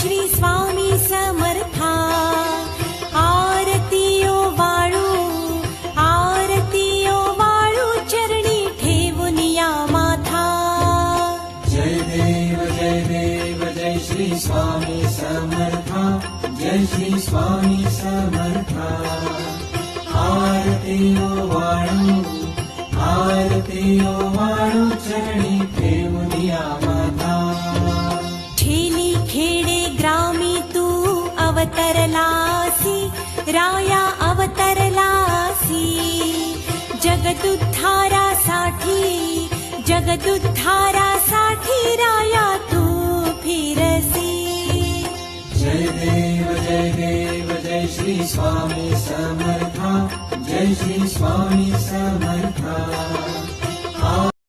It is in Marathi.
श्री स्वामी समर्था आरतीओ वाळू चरणी ठेवून या माथा जय देव जय श्री स्वामी समर्था जय श्री स्वामी समर्था आरतीओ वाळू चरणी ठेवून या माथा छेली खेडे ग्रामी तू अवतरलासी राया अवतरलासी जगदुद्धारासाठी राया तू फिरसी जय देव जय श्री स्वामी समर्था जय श्री स्वामी समर्था